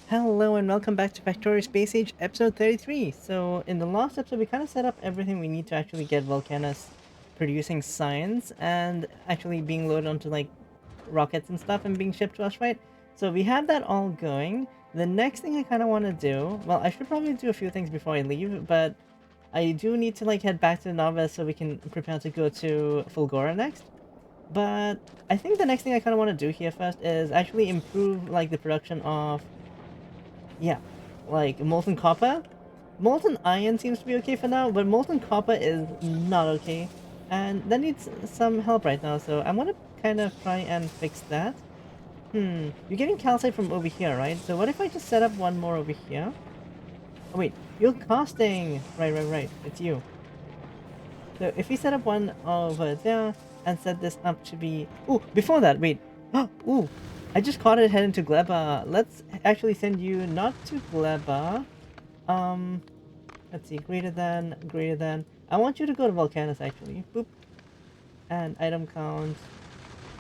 Hello and welcome back to Factorio Space Age episode 33. So in the last episode we kind of set up everything we need to actually get Vulcanus producing science and actually being loaded onto like rockets and stuff and being shipped to us, right? So we have that all going. The next thing I kind of want to do, well, I should probably do a few things before I leave, but I do need to like head back to Nova so we can prepare to go to Fulgora next. But I think the next thing I kind of want to do here first is actually improve like the production of yeah, like molten copper. Molten iron seems to be okay for now, but molten copper is not okay. And that needs some help right now, so I'm gonna kind of try and fix that. You're getting calcite from over here, right? So what if I just set up one more over here? Oh wait, you're casting! Right, it's you. So if we set up one over there and set this up to be... Ooh, before that, wait. Ooh, I just caught it heading to Gleba. Let's actually send you not to Gleba. Um, let's see, greater than. I want you to go to Vulcanus actually. Boop. And item count,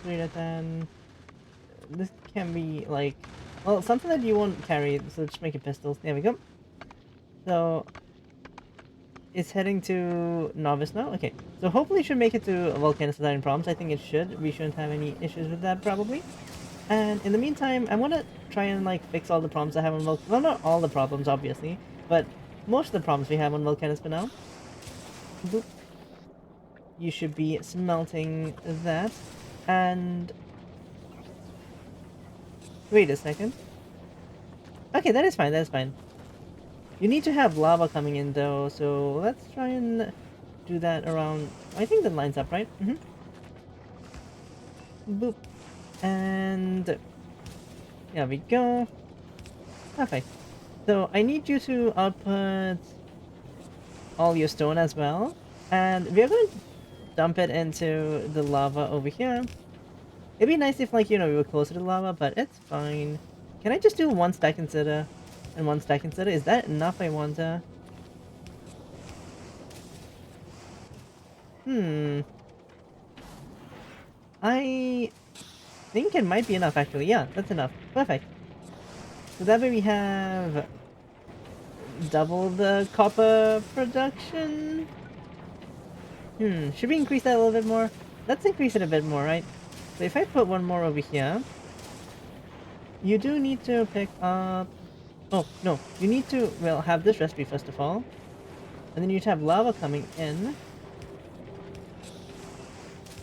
greater than. This can be like, well, something that you won't carry, so just make it pistols. There we go. So, it's heading to Novice now? Okay, so hopefully it should make it to Vulcanus without any problems. I think it should. We shouldn't have any issues with that, probably. And in the meantime, I want to try and, like, fix all the problems I have on Vulcanus. Well, not all the problems, obviously, but most of the problems we have on Vulcanus for now. Boop. You should be smelting that. And... wait a second. Okay, that is fine, that is fine. You need to have lava coming in, though, so let's try and do that around... I think that lines up, right? Boop. And there we go. Perfect. So I need you to output all your stone as well. And we're going to dump it into the lava over here. It'd be nice if, like, you know, we were closer to the lava, but it's fine. Can I just do one stack consider and one stack consider? Is that enough, I wonder? Hmm. I think it might be enough, actually. Yeah, that's enough. Perfect. So that way we have double the copper production. Should we increase that a little bit more? Let's increase it a bit more, right? So if I put one more over here, you do need to pick up... oh, no. You need to, well, have this recipe first of all. And then you need to have lava coming in.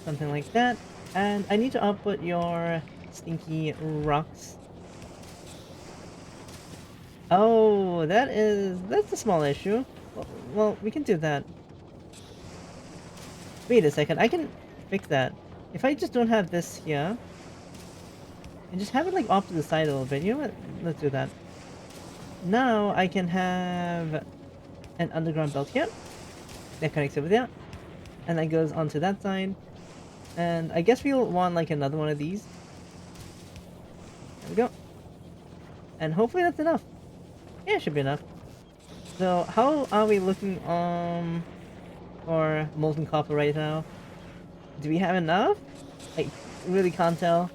Something like that. And I need to output your stinky rocks. Oh, that's a small issue. Well, we can do that. Wait a second, I can fix that. If I just don't have this here, and just have it like off to the side a little bit, you know what? Let's do that. Now I can have an underground belt here that connects over there, and that goes onto that side. And I guess we'll want like another one of these. There we go. And hopefully that's enough. Yeah, it should be enough. So how are we looking for molten copper right now? Do we have enough? I really can't tell.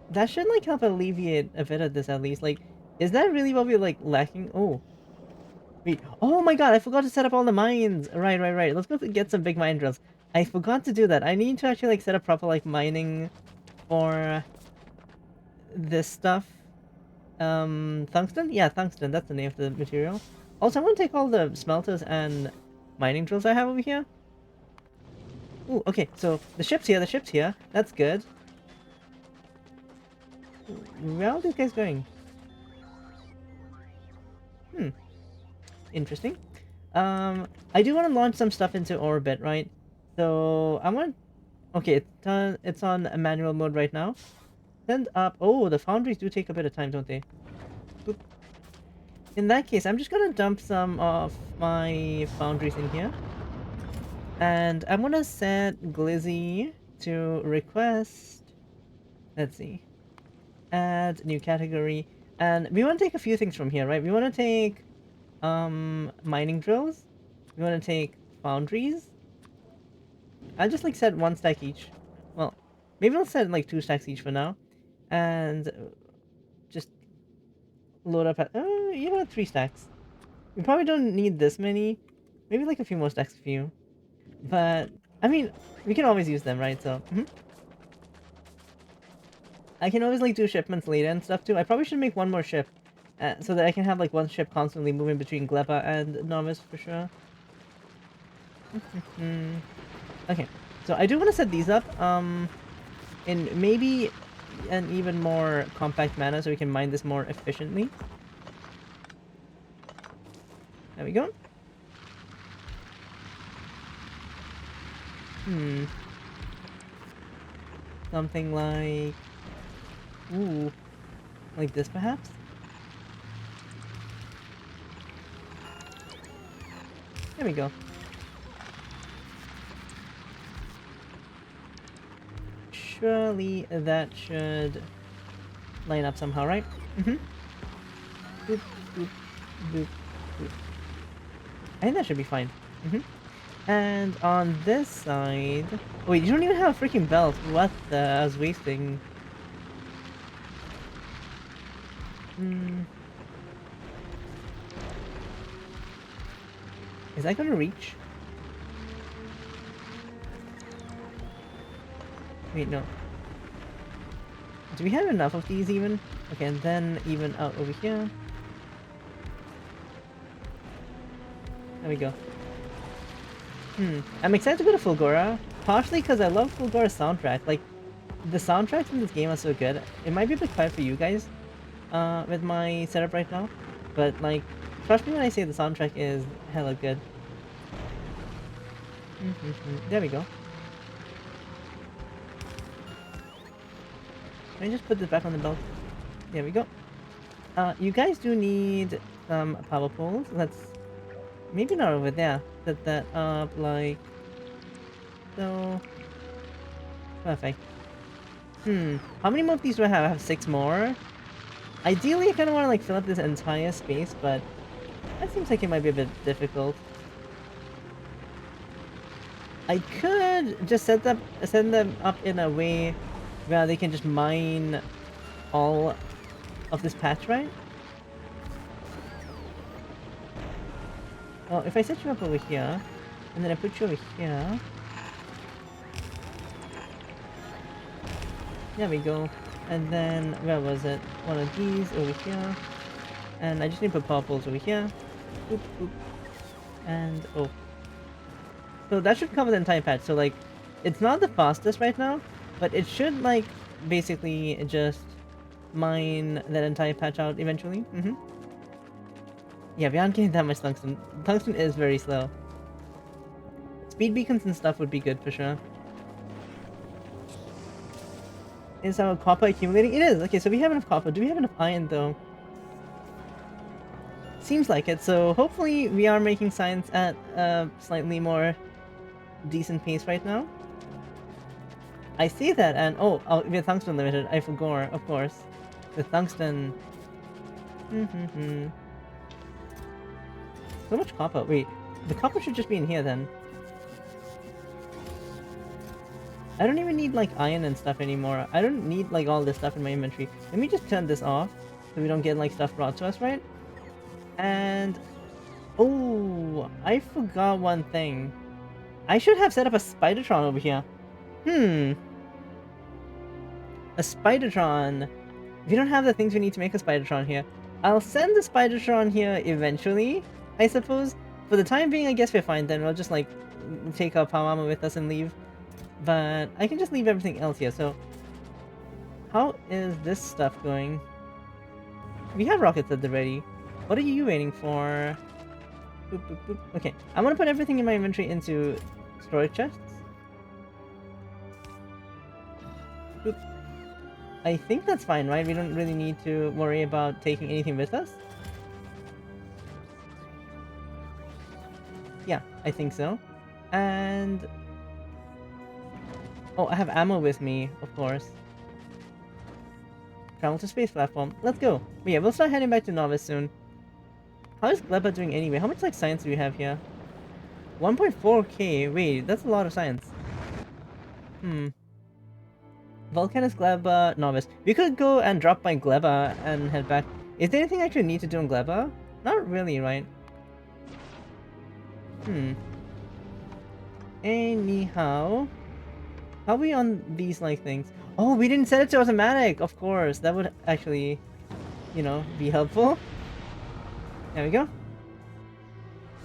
That should like help alleviate a bit of this at least. Like, is that really what we're like lacking? Oh, wait. Oh my god, I forgot to set up all the mines. Right. Let's go get some big mine drills. I forgot to do that. I need to actually like set up proper like mining for this stuff. Tungsten? Yeah, tungsten. That's the name of the material. Also, I'm gonna take all the smelters and mining drills I have over here. Ooh, okay. So the ship's here. The ship's here. That's good. Where are these guys going? Hmm. Interesting. I do want to launch some stuff into orbit, right? So I want. Okay, it's on a manual mode right now. Send up. Oh, the foundries do take a bit of time, don't they? Boop. In that case, I'm just gonna dump some of my foundries in here, and I'm gonna set Glizzy to request. Let's see. Add new category, and we want to take a few things from here, right? We want to take mining drills. We want to take foundries. I'll just like set one stack each. Well, maybe I'll set like two stacks each for now. And just load up at... you know what? 3 stacks. We probably don't need this many. Maybe like a few more stacks of you. But, I mean, we can always use them, right? So, I can always like do shipments later and stuff too. I probably should make one more ship. So that I can have like one ship constantly moving between Gleba and Novice for sure. Okay, so I do want to set these up in maybe an even more compact manner so we can mine this more efficiently. There we go. Something like... Ooh. Like this perhaps? There we go. Surely that should line up somehow, right? Boop, boop, boop, boop. I think that should be fine. And on this side... Wait, you don't even have a freaking belt. What the... I was wasting... Is that gonna reach? Wait, no. Do we have enough of these even? Okay, and then even out over here. There we go. I'm excited to go to Fulgora, partially because I love Fulgora's soundtrack. Like, the soundtracks in this game are so good. It might be a bit quiet for you guys, with my setup right now, but like, trust me when I say the soundtrack is hella good. There we go. Let me just put this back on the belt. There we go. You guys do need some power poles. Let's... Maybe not over there. Set that up like... So... Perfect. How many more of these do I have? I have 6 more. Ideally, I kind of want to like fill up this entire space, but that seems like it might be a bit difficult. I could just set them up in a way where they can just mine all of this patch, right? Well, if I set you up over here, and then I put you over here... There we go. And then, where was it? One of these over here. And I just need to put power poles over here. Boop, boop. And, oh. So that should cover the entire patch. So, like, it's not the fastest right now, but it should, like, basically just mine that entire patch out eventually. Yeah, we aren't getting that much tungsten. Tungsten is very slow. Speed beacons and stuff would be good for sure. Is our copper accumulating? It is! Okay, so we have enough copper. Do we have enough iron, though? Seems like it, so hopefully we are making science at a slightly more decent pace right now. I see that, and oh, we're tungsten limited. I forgot, of course. The tungsten... So much copper. Wait, the copper should just be in here then. I don't even need like iron and stuff anymore. I don't need like all this stuff in my inventory. Let me just turn this off so we don't get like stuff brought to us, right? And... Oh, I forgot one thing. I should have set up a Spidertron over here. A Spidertron. We don't have the things we need to make a Spidertron here. I'll send the Spidertron here eventually, I suppose. For the time being, I guess we're fine then. We'll just like take our power armor with us and leave. But I can just leave everything else here, so... How is this stuff going? We have rockets at the ready. What are you waiting for? Boop, boop, boop. Okay, I'm gonna put everything in my inventory into storage chests. Boop. I think that's fine, right? We don't really need to worry about taking anything with us. Yeah, I think so. And... Oh, I have ammo with me, of course. Travel to space platform. Let's go. But yeah, we'll start heading back to Novice soon. How is Gleba doing anyway? How much like science do we have here? 1.4k. Wait, that's a lot of science. Vulcanus, Gleba, Novice. We could go and drop by Gleba and head back. Is there anything I actually need to do in Gleba? Not really, right? Hmm. Anyhow, how are we on these like things? Oh, we didn't set it to automatic. Of course, that would actually, be helpful. There we go.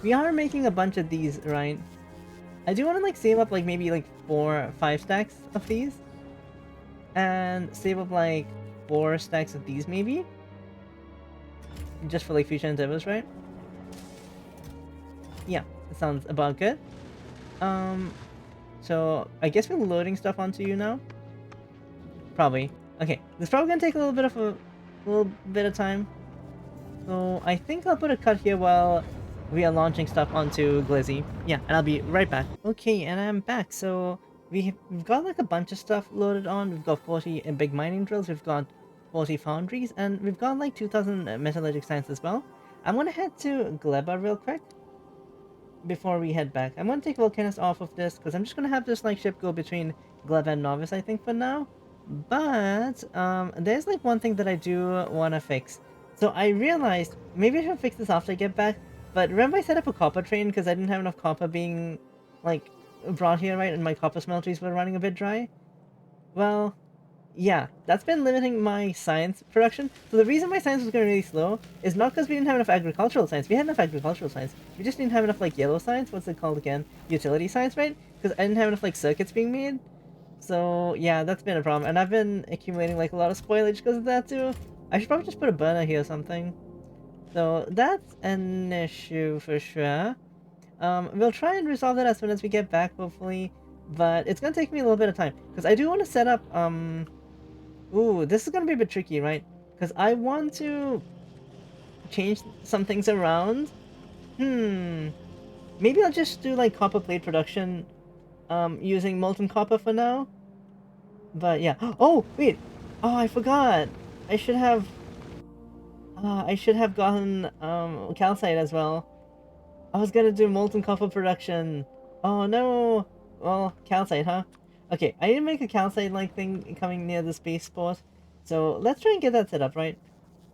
We are making a bunch of these, right? I do want to like save up like maybe like 4, 5 stacks of these, and save up like 4 stacks of these maybe, just for like future endeavors, right? Yeah, that sounds about good. Um, so I guess we're loading stuff onto you now. Probably. Okay, this is probably gonna take a little bit of time. So I think I'll put a cut here while we are launching stuff onto Glizzy. Yeah, and I'll be right back. Okay, and I'm back. So we've got like a bunch of stuff loaded on. We've got 40 big mining drills. We've got 40 foundries, and we've got like 2,000 metallurgic science as well. I'm gonna head to Gleba real quick before we head back. I'm gonna take Vulcanus off of this because I'm just gonna have this like ship go between Gleba and Novice, I think, for now. But there's like one thing that I do want to fix. So I realized maybe I should fix this after I get back. But remember I set up a copper train because I didn't have enough copper being like brought here, right? And my copper smelteries were running a bit dry. Well, yeah, that's been limiting my science production. So the reason my science was going really slow is not because we didn't have enough agricultural science. We had enough agricultural science. We just didn't have enough like yellow science. What's it called again? Utility science, right? Because I didn't have enough like circuits being made. So yeah, that's been a problem, and I've been accumulating like a lot of spoilage because of that too. I should probably just put a burner here or something. So that's an issue for sure. We'll try and resolve that as soon as we get back, hopefully. But it's gonna take me a little bit of time because I do want to set up. Ooh, this is gonna be a bit tricky, right? Because I want to change some things around. Hmm. Maybe I'll just do like copper plate production, using molten copper for now. But yeah. Oh, wait. Oh, I forgot. I should have gotten calcite as well. I was gonna do molten copper production. Oh no. Well, calcite, huh? Okay, I need to make a calcite like thing coming near the spaceport. So let's try and get that set up, right?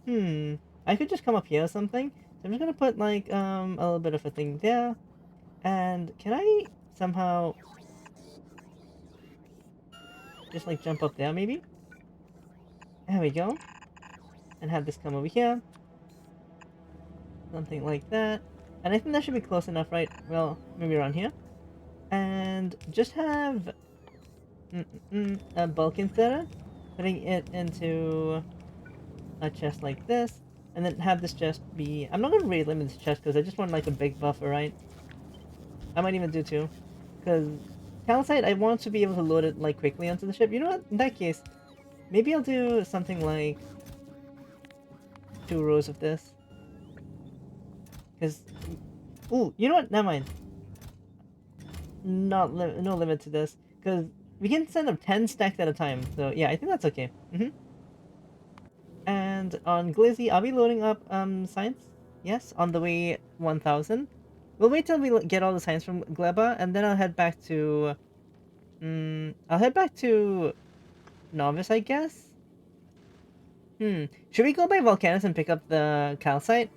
Hmm. I could just come up here or something. So I'm just gonna put like a little bit of a thing there. And can I somehow just like jump up there maybe? There we go. And have this come over here. Something like that. And I think that should be close enough, right? Well, maybe around here. And just have a bulk inserter, putting it into a chest like this, and then have this chest be... I'm not going to really limit this chest because I just want like a big buffer, right? I might even do two. Because calcite, I want to be able to load it like quickly onto the ship. You know what? In that case, maybe I'll do something like 2 rows of this. Because... Ooh, you know what? Never mind. No limit to this, because we can send them 10 stacks at a time. So yeah, I think that's okay. And on Glizzy, I'll be loading up science. Yes, on the way 1000. We'll wait till we get all the science from Gleba, and then I'll head back to Novice, I guess. Should we go by Vulcanus and pick up the calcite?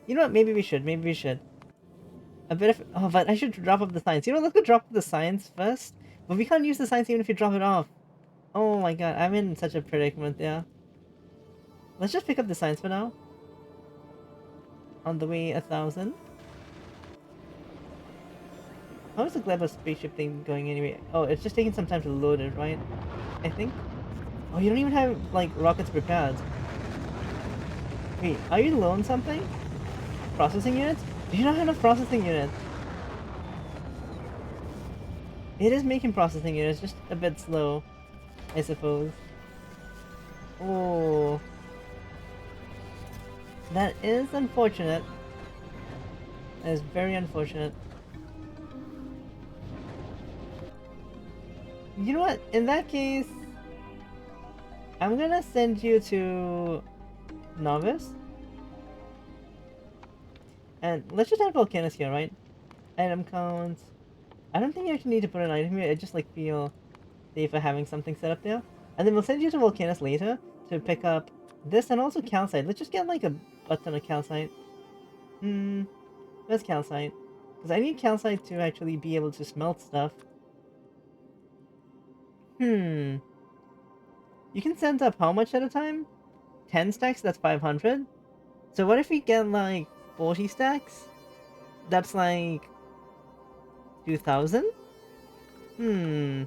You know what? Maybe we should. Maybe we should. A bit of... Oh, but I should drop up the science. You know, let's go drop the science first. But we can't use the science even if you drop it off. Oh my god, I'm in such a predicament there. Let's just pick up the science for now. On the way 1000. How is the Gleba spaceship thing going anyway? Oh, it's just taking some time to load it, right? I think? Oh, you don't even have, like, rockets prepared. Wait, are you low on something? Processing units? Do you not have enough processing units? It is making processing units, just a bit slow, I suppose. Oh. That is unfortunate. That is very unfortunate. You know what? In that case, I'm gonna send you to Novice. And let's just add Vulcanus here, right? Item count. I don't think you actually need to put an item here. I just like feel safer having something set up there. And then we'll send you to Vulcanus later to pick up this and also calcite. Let's just get like a butt ton of calcite. Hmm, where's calcite? Because I need calcite to actually be able to smelt stuff. Hmm. You can send up how much at a time? 10 stacks, that's 500. So what if we get like 40 stacks? That's like 2,000? Hmm.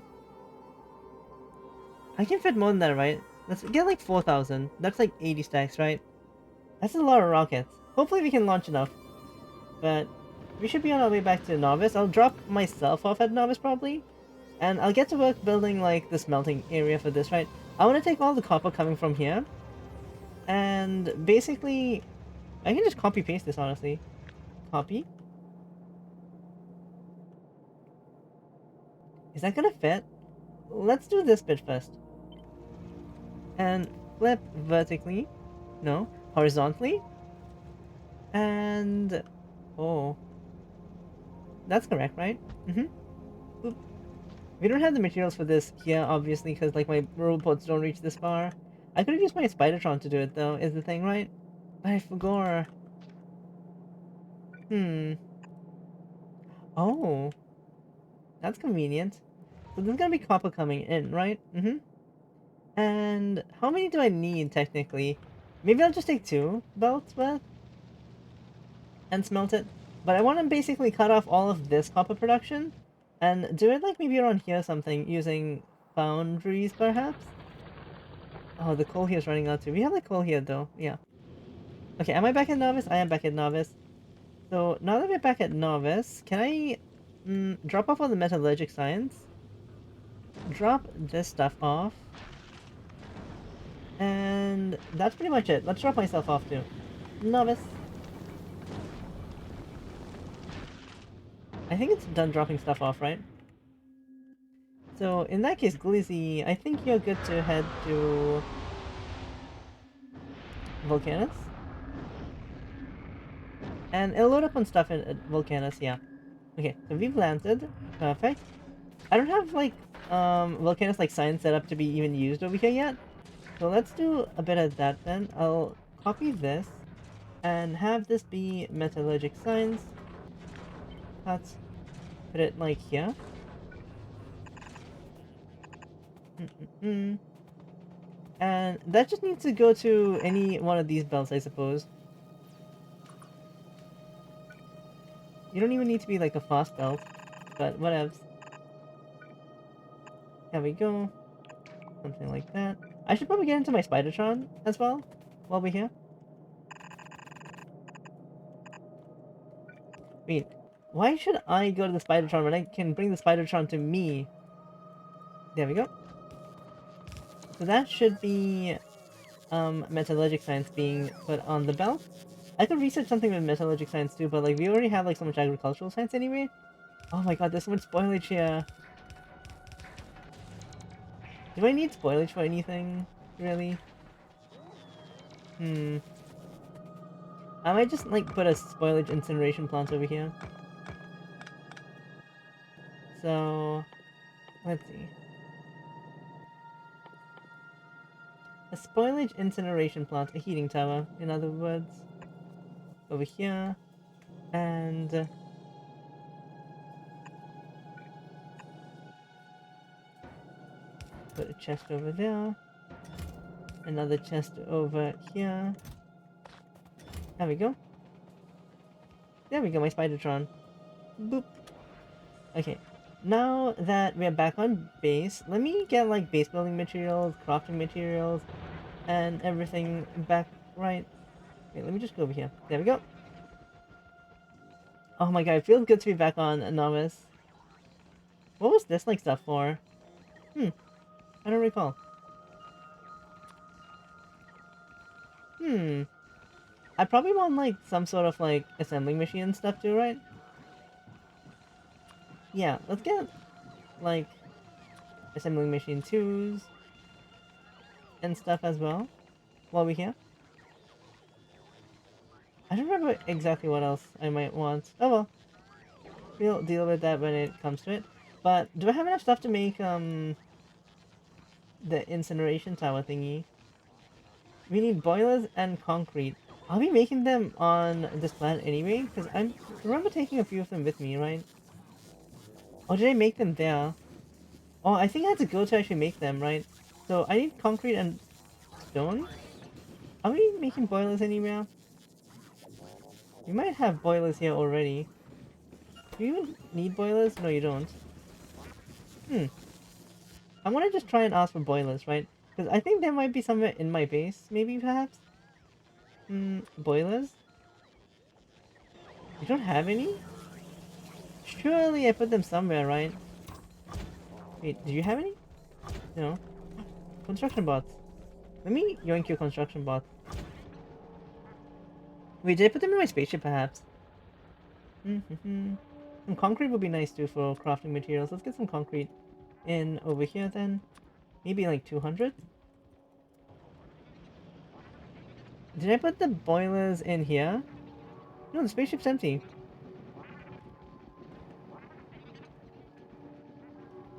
I can fit more than that, right? Let's get like 4,000. That's like 80 stacks, right? That's a lot of rockets. Hopefully we can launch enough. But we should be on our way back to Novice. I'll drop myself off at Novice probably. And I'll get to work building like the smelting area for this, right? I want to take all the copper coming from here. And basically, I can just copy paste this honestly. Copy. Is that gonna fit? Let's do this bit first. And flip vertically. No, horizontally. And oh, that's correct, right? Mm-hmm. We don't have the materials for this here, obviously, because like my robots don't reach this far. I could have used my Spidertron to do it, though, is the thing, right? But I forgot. Hmm. Oh, that's convenient. So there's gonna be copper coming in, right? Mm-hmm. And how many do I need, technically? Maybe I'll just take 2 belts worth and smelt it. But I want to basically cut off all of this copper production and do it like maybe around here or something, using foundries, perhaps? Oh, the coal here is running out too. We have the coal here, though. Yeah. Okay, am I back at Novice? I am back at Novice. So, now that we're back at Novice, can I drop off all the metallurgic science? Drop this stuff off. And that's pretty much it. Let's drop myself off too. Novice. I think it's done dropping stuff off, right? So, in that case, Glizzy, I think you're good to head to Vulcanus. And it'll load up on stuff in Vulcanus, yeah. Okay, so we've landed. Perfect. I don't have, like, Vulcanus, like, science set up to be even used over here yet. So let's do a bit of that then. I'll copy this and have this be metallurgic science. Let's put it, like, here. And that just needs to go to any one of these belts, I suppose. You don't even need to be like a fast belt, but whatevs. There we go. Something like that. I should probably get into my Spidertron as well, while we're here. Wait, why should I go to the Spidertron when I can bring the Spidertron to me? There we go. So that should be metallurgic science being put on the belt. I could research something with metallurgic science too, but like we already have like so much agricultural science anyway. Oh my god, there's so much spoilage here. Do I need spoilage for anything? Really? Hmm. I might just like put a spoilage incineration plant over here. So let's see. A spoilage incineration plant, a heating tower, in other words. Over here. And put a chest over there. Another chest over here. There we go. There we go, my Spidertron. Boop. Okay. Now that we're back on base, let me get like base building materials, crafting materials, and everything back right. Wait, let me just go over here. There we go. Oh my god, it feels good to be back on a novice. What was this like stuff for? I don't recall. I probably want like some sort of like assembling machine and stuff too, right? Yeah, let's get like assembling machine 2s and stuff as well while we're here. I don't remember exactly what else I might want. Oh well. We'll deal with that when it comes to it. But do I have enough stuff to make the incineration tower thingy. We need boilers and concrete. Are we making them on this planet anyway? Because I remember taking a few of them with me, right? Or did I make them there? Oh, I think I had to go to actually make them, right? So I need concrete and stone? Are we making boilers anywhere? We might have boilers here already. Do you even need boilers? No, you don't. Hmm. I want to just try and ask for boilers, right? Because I think there might be somewhere in my base, maybe perhaps? Hmm, boilers? You don't have any? Surely I put them somewhere, right? Wait, do you have any? No. Construction bots. Let me yoink your construction bot. Wait, did I put them in my spaceship perhaps? Some concrete would be nice too for crafting materials. Let's get some concrete in over here then. Maybe like 200? Did I put the boilers in here? No, the spaceship's empty.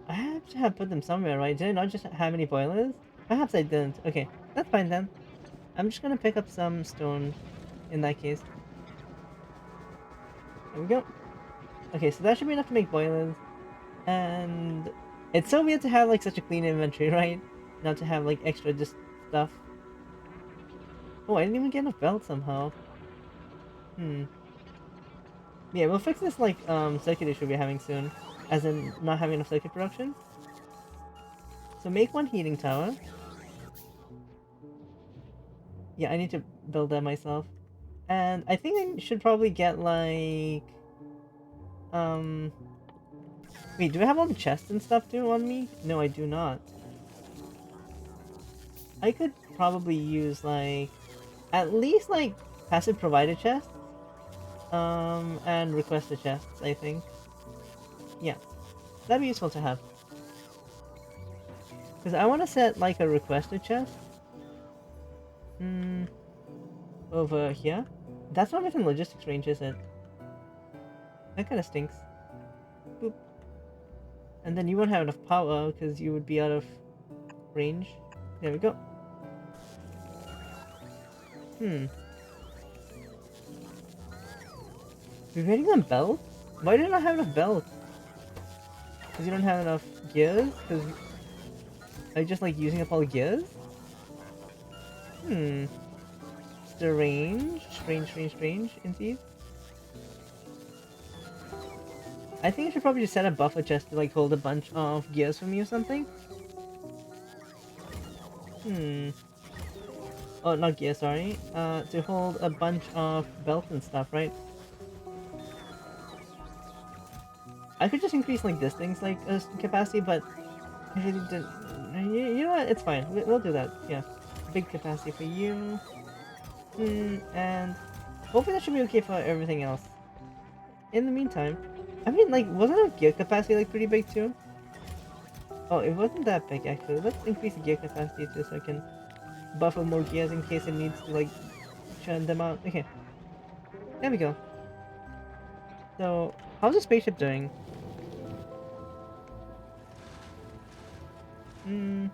I have to have put them somewhere, right? Did I not just have any boilers? Perhaps I didn't. Okay, that's fine then. I'm just gonna pick up some stone in that case. There we go. Okay, so that should be enough to make boilers. And it's so weird to have like such a clean inventory, right? Not to have like extra just stuff. Oh, I didn't even get enough belts somehow. Hmm. Yeah, we'll fix this like circuit issue we're having soon. As in not having enough circuit production. So make one heating tower. Yeah, I need to build that myself. And I think I should probably get like um wait, do I have all the chests and stuff too on me? No, I do not. I could probably use like at least like passive provider chests. And requested chests, I think. Yeah. That'd be useful to have. Because I want to set like a requested chest. Hmm. Over here. That's not within logistics range, is it? That kind of stinks. Boop. And then you won't have enough power because you would be out of range. There we go. Hmm. We're waiting on belts? Why do I not have enough belts? Because you don't have enough gears? Because are you just like using up all the gears? Hmm. Strange. Strange, indeed. I think I should probably just set a buffer chest to like hold a bunch of gears for me or something. Hmm. Oh, not gear, sorry. To hold a bunch of belts and stuff, right? I could just increase like this thing's like capacity, but I really didn't. You know what? It's fine. We'll do that. Yeah, big capacity for you. And hopefully that should be okay for everything else. In the meantime, I mean, like, wasn't our gear capacity like pretty big too? Oh, it wasn't that big actually. Let's increase the gear capacity too, so I can buffer more gears in case it needs to like churn them out. Okay, there we go. So, how's the spaceship doing? Hmm.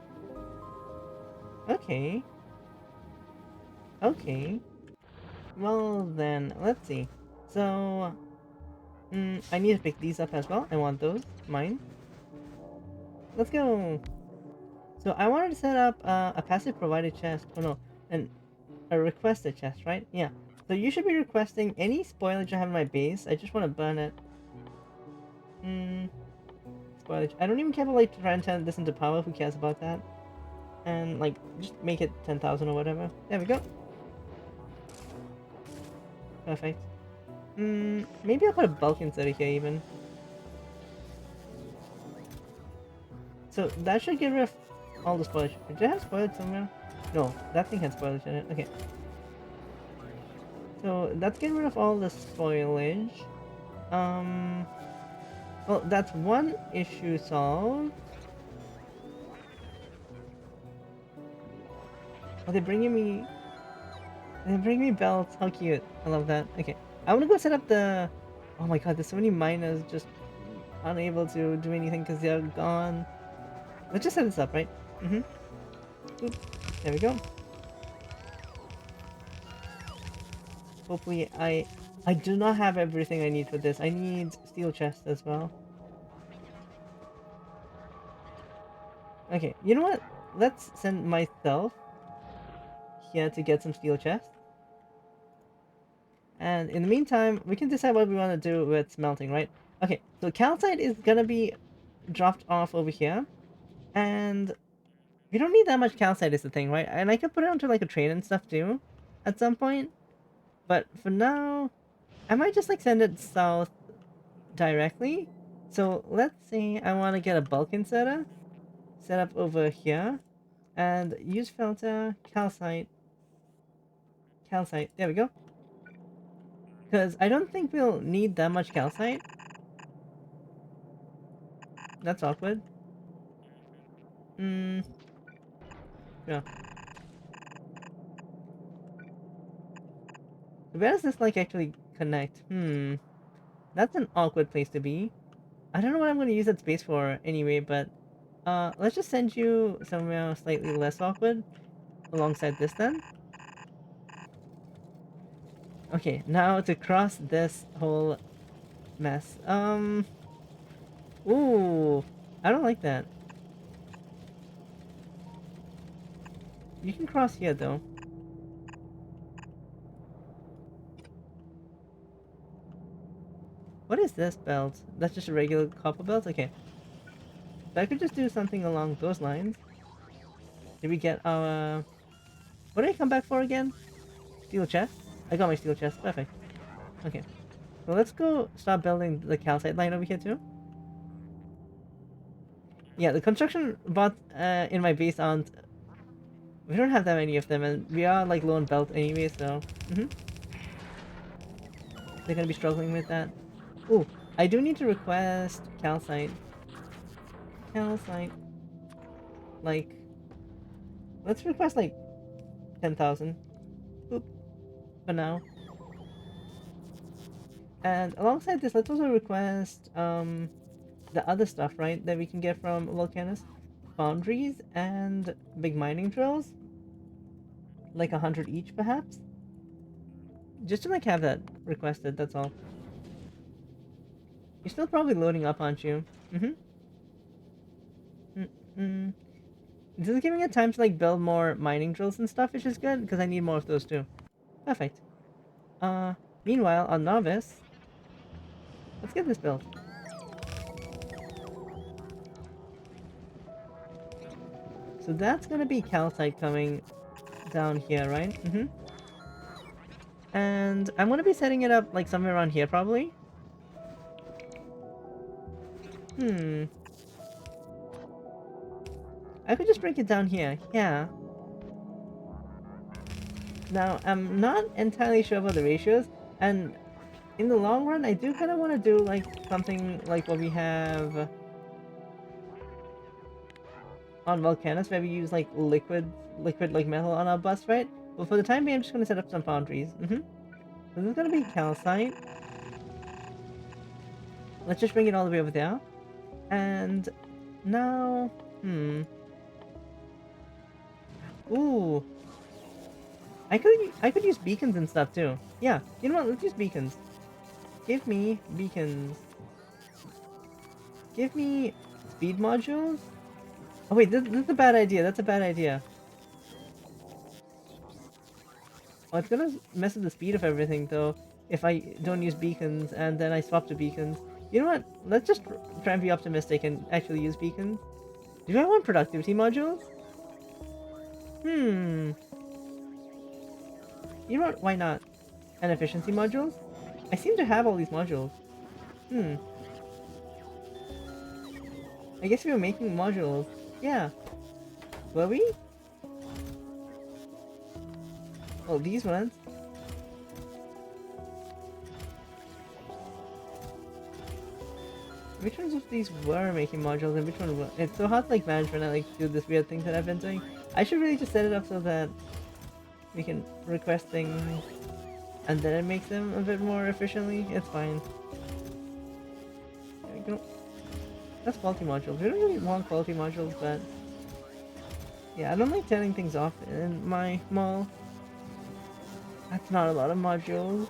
Okay. Okay. Well then, let's see. So, I need to pick these up as well. I want those. Mine. Let's go. So I wanted to set up a passive provided chest. Oh no, and a requested chest, right? Yeah. So you should be requesting any spoilage I have in my base. I just want to burn it. Spoilage. I don't even care about like trying to turn this into power. Who cares about that? And like, just make it 10,000 or whatever. There we go. Perfect. Maybe I'll put a bulk inside of here even. So that should get rid of all the spoilage. Did I have spoilage somewhere? No, that thing had spoilage in it. Okay. So that's getting rid of all the spoilage. Well, that's one issue solved. Oh, they're bringing me belts. How cute. I love that. Okay. I want to go set up the... Oh my god, there's so many miners just unable to do anything because they're gone. Let's just set this up, right? Boop. There we go. Hopefully I do not have everything I need for this. I need steel chest as well. Okay, you know what? Let's send myself here to get some steel chest. And in the meantime, we can decide what we want to do with smelting, right? Okay, so calcite is gonna be dropped off over here. And we don't need that much calcite is the thing, right? And I could put it onto like a train and stuff too at some point. But for now, I might just like send it south directly. So let's say I want to get a bulk inserter set up over here and use filter calcite. Calcite. There we go. Because I don't think we'll need that much calcite. That's awkward. Hmm. Yeah. Where does this like actually connect? Hmm. That's an awkward place to be. I don't know what I'm going to use that space for anyway, but let's just send you somewhere slightly less awkward alongside this then. Okay, now to cross this whole mess. Ooh, I don't like that. You can cross here though. What is this belt? That's just a regular copper belt? Okay. So I could just do something along those lines. Did we get our... What did I come back for again? Steel chest? I got my steel chest. Perfect. Okay. Well, let's go start building the calcite line over here too. Yeah, the construction bots in my base aren't... We don't have that many of them, and we are like low on belt anyway, so... They're gonna be struggling with that. Ooh, I do need to request calcite. Calcite. Like... Let's request like 10,000. Boop. For now. And alongside this, let's also request the other stuff, right, that we can get from Vulcanus. Foundries and big mining drills. Like 100 each, perhaps? Just to like have that requested, that's all. You're still probably loading up, aren't you? Mm-hmm. This is giving it time to like build more mining drills and stuff, which is good, because I need more of those too. Perfect. Meanwhile, on Novice, let's get this built. So that's gonna be calcite coming down here, right? And I'm gonna be setting it up like somewhere around here, probably. I could just break it down here. Yeah. Now, I'm not entirely sure about the ratios, and in the long run, I do kind of want to do like something like what we have on Vulcanus, where we use like liquid like metal on our bus, right? But for the time being, I'm just gonna set up some foundries. So this is gonna be calcite. Let's just bring it all the way over there. And now, ooh, I could use beacons and stuff too. Yeah, you know what? Let's use beacons. Give me beacons. Give me speed modules. Oh wait, this is a bad idea. That's a bad idea. Oh, it's gonna mess with the speed of everything though if I don't use beacons and then I swap to beacons. You know what? Let's just try and be optimistic and actually use beacons. Do I want productivity modules? Hmm. You know what? Why not? And efficiency modules? I seem to have all these modules. Hmm. I guess we were making modules. Yeah. Were we? Oh, these ones. Which ones of these were making modules and which one were? It's so hard to like manage when I like do this weird thing that I've been doing. I should really just set it up so that we can request things and then it makes them a bit more efficiently. It's fine. There we go. That's quality modules. We don't really want quality modules, but Yeah, I don't like turning things off in my mall. That's not a lot of modules.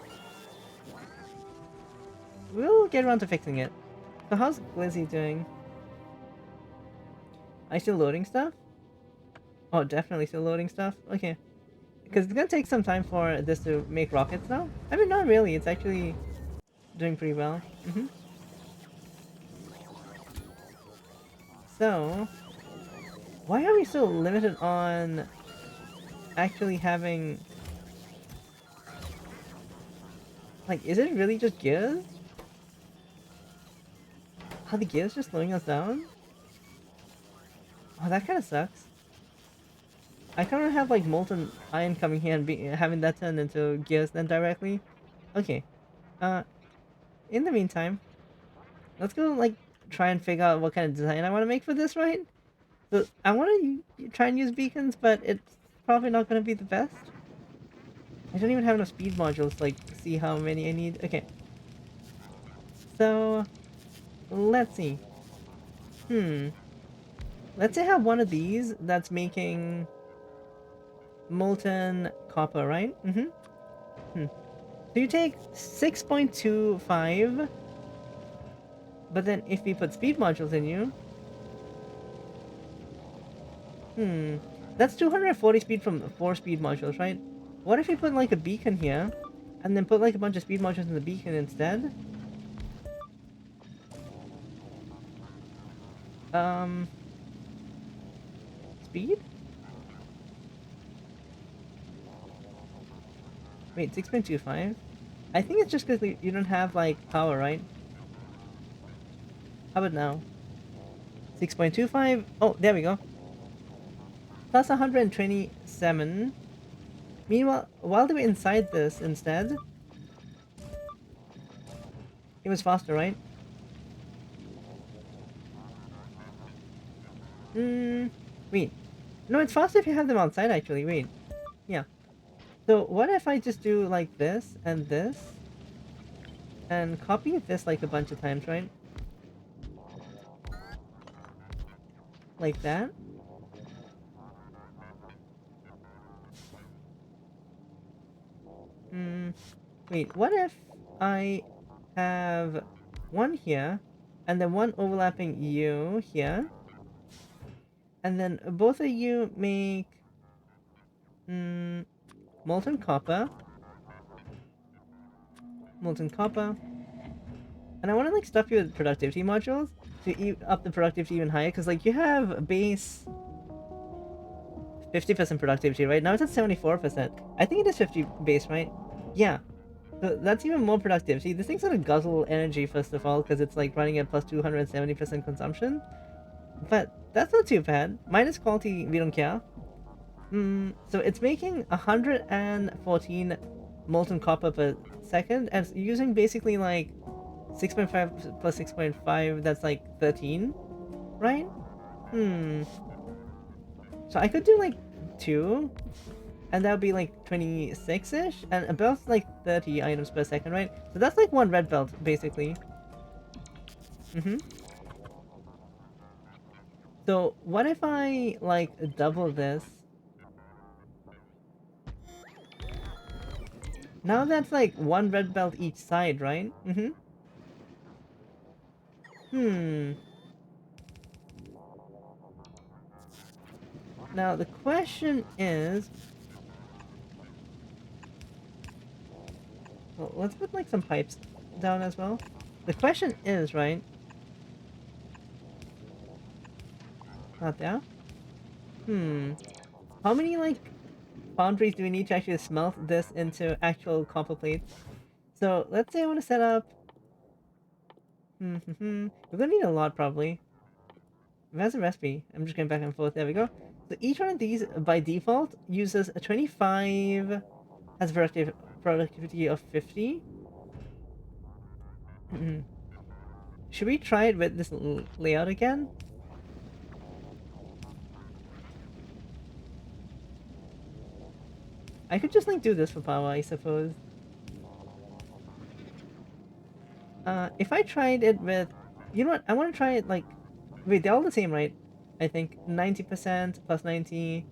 We'll get around to fixing it. So how's Glizzy doing? Are you still loading stuff? Oh, definitely still loading stuff? Okay. Because it's gonna take some time for this to make rockets now. I mean, not really. It's actually doing pretty well. So, why are we so limited on actually having... Like, is it really just gears? Are the gears just slowing us down? Oh, that kind of sucks. I kind of have like molten iron coming here and having that turn into gears then directly. Okay. Uh, in the meantime, let's go like try and figure out what kind of design I want to make for this, right? So I want to try and use beacons, but it's probably not going to be the best. I don't even have enough speed modules to like see how many I need. Okay. So let's see. Hmm. Let's say I have one of these that's making molten copper, right? Hmm. So you take 6.25, but then if we put speed modules in you, hmm, that's 240 speed from 4 speed modules, right? What if we put like a beacon here, and then put like a bunch of speed modules in the beacon instead? Um, speed? Wait, 6.25? I think it's just because you don't have like power, right? How about now? 6.25? Oh, there we go. Plus 127. Meanwhile, while they were inside this instead, it was faster, right? Hmm. Wait. No, it's faster if you have them outside, actually. Wait. Yeah. So what if I just do like this and this? And copy this like a bunch of times, right? Like that. Hmm. Wait, what if I have one here, and then one overlapping you here, and then both of you make molten copper, molten copper, and I want to like stuff you with productivity modules to up the productivity even higher, because like you have base 50% productivity, right? Now it's at 74%. I think it is 50 base, right? Yeah. So that's even more productivity. This thing's gonna guzzle energy, first of all, because it's like running at plus 270% consumption. But that's not too bad. Minus quality, we don't care. So it's making 114 molten copper per second, and it's using basically like 6.5 plus 6.5, that's like 13, right? Hmm. So I could do like 2, and that would be like 26-ish, and about like 30 items per second, right? So that's like one red belt, basically. Mm-hmm. So what if I like double this? Now that's like one red belt each side, right? Mm-hmm. Hmm. Now the question is, well, let's put like some pipes down as well. The question is, right? Not there. Hmm. How many like foundries do we need to actually smelt this into actual copper plates? So let's say I want to set up. We're gonna need a lot probably. Where's the recipe? I'm just going back and forth. There we go. So each one of these, by default, uses a 25, has productivity of 50. Should we try it with this layout again? I could just like do this for power, I suppose. If I tried it with... You know what? I want to try it like... Wait, they're all the same, right? I think 90% plus 90.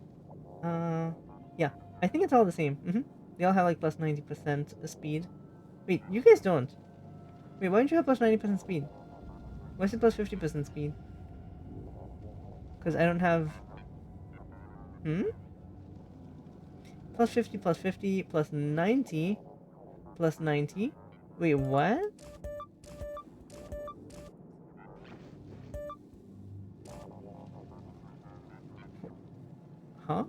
Yeah, I think it's all the same. They all have like plus 90% speed. Wait, you guys don't. Wait, why don't you have plus 90% speed? Why is it plus 50% speed? Because I don't have. Hmm? Plus 50 plus 50 plus 90 plus 90. Wait, what? Huh?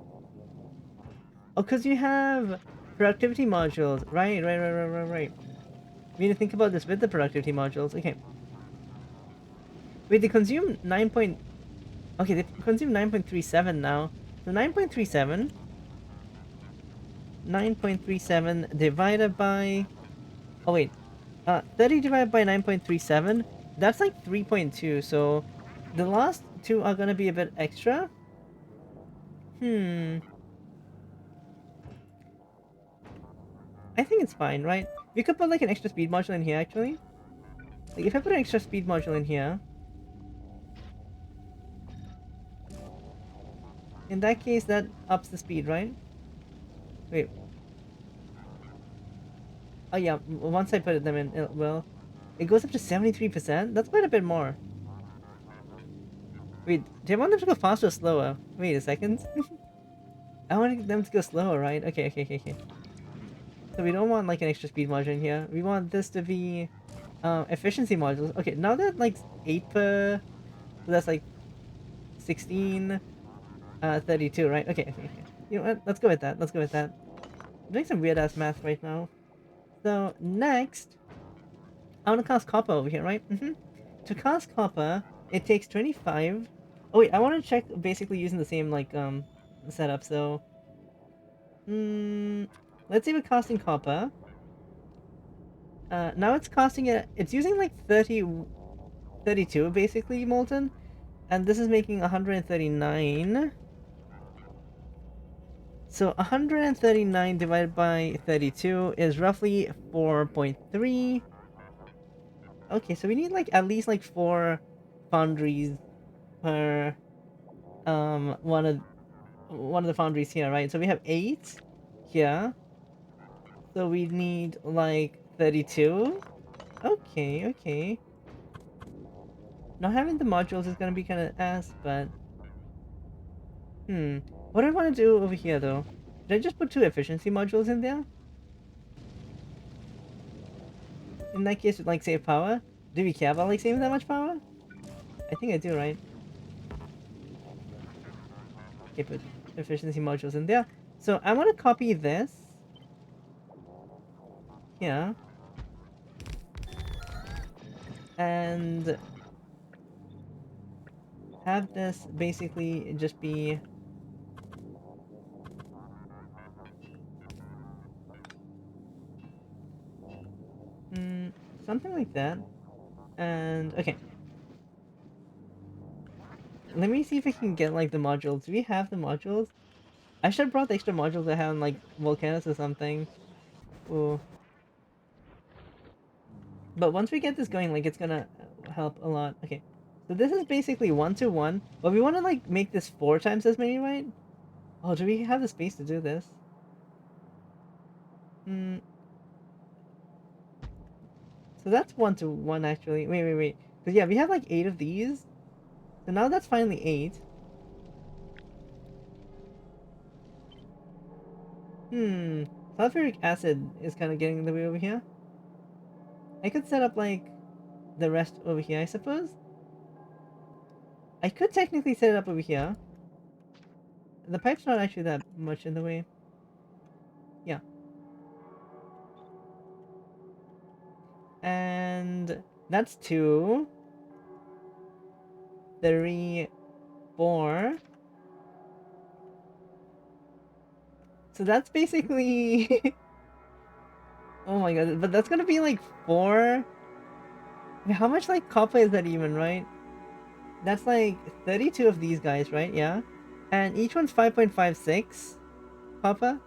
Oh, because you have productivity modules. Right. We need to think about this with the productivity modules. Okay. Wait, they consume 9 point... Okay, they consume 9.37 now. So 9.37 divided by... Oh, wait. 30 divided by 9.37, that's like 3.2, so the last two are gonna be a bit extra. Hmm. I think it's fine, right? We could put like an extra speed module in here, actually. Like, if I put an extra speed module in here, in that case, that ups the speed, right? Wait. Oh, yeah, once I put them in, well, it goes up to 73%? That's quite a bit more. Wait, do I want them to go faster or slower? Wait a second. I want them to go slower, right? Okay. So we don't want like an extra speed module in here. We want this to be efficiency modules. Okay, now that like 8 per, so that's like 16, 32, right? Okay. You know what? Let's go with that. I'm doing some weird ass math right now. So next, I want to cast copper over here, right? To cast copper, it takes 25. Oh wait, I want to check basically using the same like setup. So, let's say we're casting copper. Now it's costing it. It's using like 32 basically molten, and this is making 139. So 139 divided by 32 is roughly 4.3. Okay, so we need like at least like 4 foundries per one of the foundries here, right? So we have 8 here. So we need like 32. Okay. Not having the modules is gonna be kind of ass, but what do I want to do over here though? Did I just put 2 efficiency modules in there? In that case, like save power? Do we care about like saving that much power? I think I do, right? Okay, put efficiency modules in there. So I want to copy this. Yeah. And have this basically just be something like that. And okay, let me see if I can get like the modules. Do we have the modules? I should have brought the extra modules I have on like Vulcanus or something. Ooh. But once we get this going, like it's gonna help a lot. Okay, so this is basically 1 to 1, but we want to like make this 4 times as many, right? Oh, do we have the space to do this? Hmm. So that's 1 to 1 actually. Wait. Because yeah, we have like 8 of these. So now that's finally 8. Hmm. Sulfuric acid is kind of getting in the way over here. I could set up like the rest over here, I suppose. I could technically set it up over here. The pipe's not actually that much in the way. Yeah. And that's 2, 3, 4. So that's basically... Oh my god, but that's gonna be like 4. How much like copper is that even, right? That's like 32 of these guys, right? Yeah. And each one's 5.56 copper.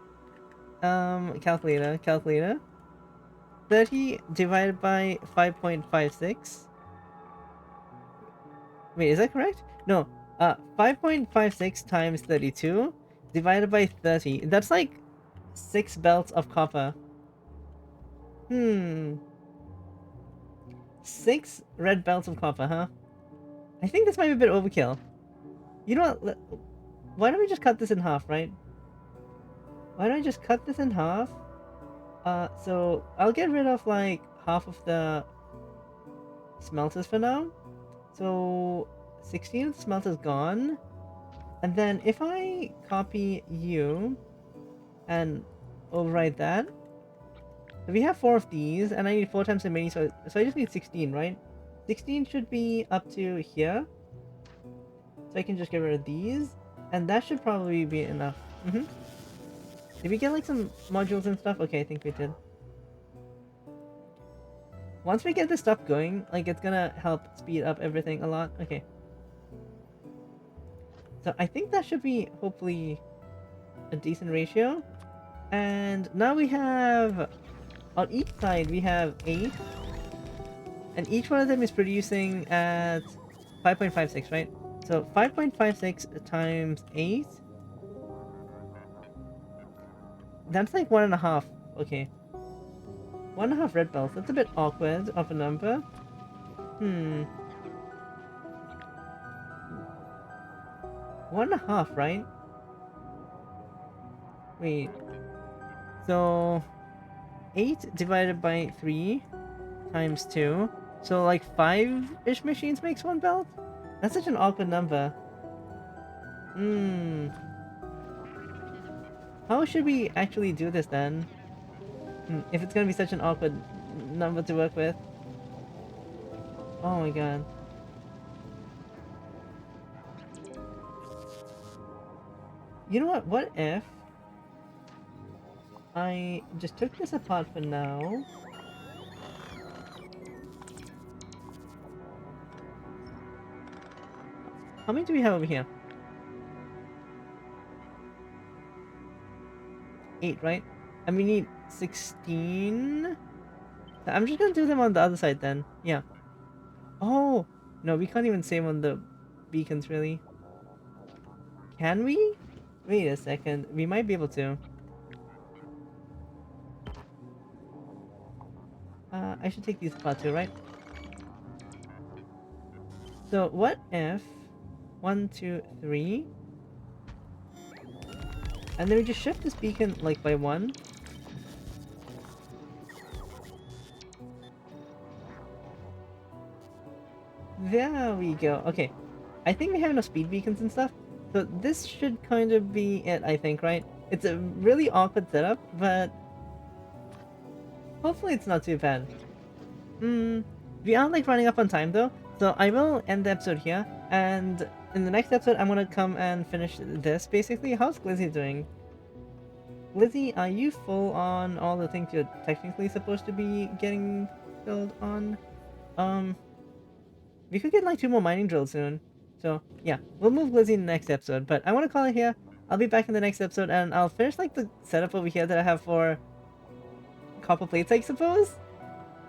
Calculator. 30 divided by 5.56. Wait, is that correct? No. 5.56 times 32 divided by 30. That's like 6 belts of copper. Hmm. 6 red belts of copper, huh? I think this might be a bit overkill. You know what? Why don't we just cut this in half, right? Why don't I just cut this in half? So I'll get rid of like half of the smelters for now. So 16 of the smelters gone. And then if I copy you and overwrite that, so we have 4 of these, and I need 4 times the many, so I just need 16, right? 16 should be up to here. So I can just get rid of these, and that should probably be enough. Did we get like some modules and stuff? Okay, I think we did. Once we get this stuff going, like it's gonna help speed up everything a lot. Okay. So I think that should be hopefully a decent ratio. And now we have, on each side we have 8. And each one of them is producing at 5.56, right? So 5.56 times 8. That's like 1.5. Okay. 1.5 red bells. That's a bit awkward of a number. 1.5, right? Wait. So 8 divided by 3 times 2. So like 5-ish machines makes 1 belt? That's such an awkward number. How should we actually do this then? If it's gonna be such an awkward number to work with. Oh my god. You know what? What if I just took this apart for now? How many do we have over here? 8, right? And we need 16. I'm just gonna do them on the other side then. Yeah. Oh! No, we can't even save on the beacons, really. Can we? Wait a second. We might be able to. I should take these apart too, right? So what if 1, 2, 3, and then we just shift this beacon like by 1. There we go. Okay, I think we have enough speed beacons and stuff. So this should kind of be it, I think, right? It's a really awkward setup, but hopefully it's not too bad. We are like running up on time though, so I will end the episode here, and in the next episode I'm gonna come and finish this basically. How's Glizzy doing? Glizzy, are you full on all the things you're technically supposed to be getting filled on? We could get like 2 more mining drills soon. So yeah, we'll move Glizzy in the next episode, but I want to call it here. I'll be back in the next episode and I'll finish like the setup over here that I have for copper plates, I suppose,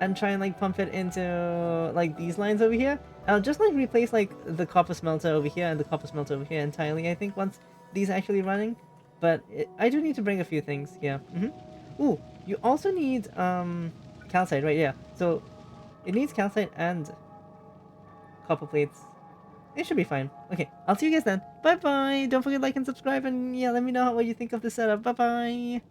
and try and like pump it into like these lines over here. I'll just like replace like the copper smelter over here and the copper smelter over here entirely, I think, once these are actually running. But I do need to bring a few things here. Ooh, you also need calcite, right? Yeah, so it needs calcite and copper plates. It should be fine. Okay, I'll see you guys then. Bye bye. Don't forget to like and subscribe, and yeah, let me know what you think of the setup. Bye bye.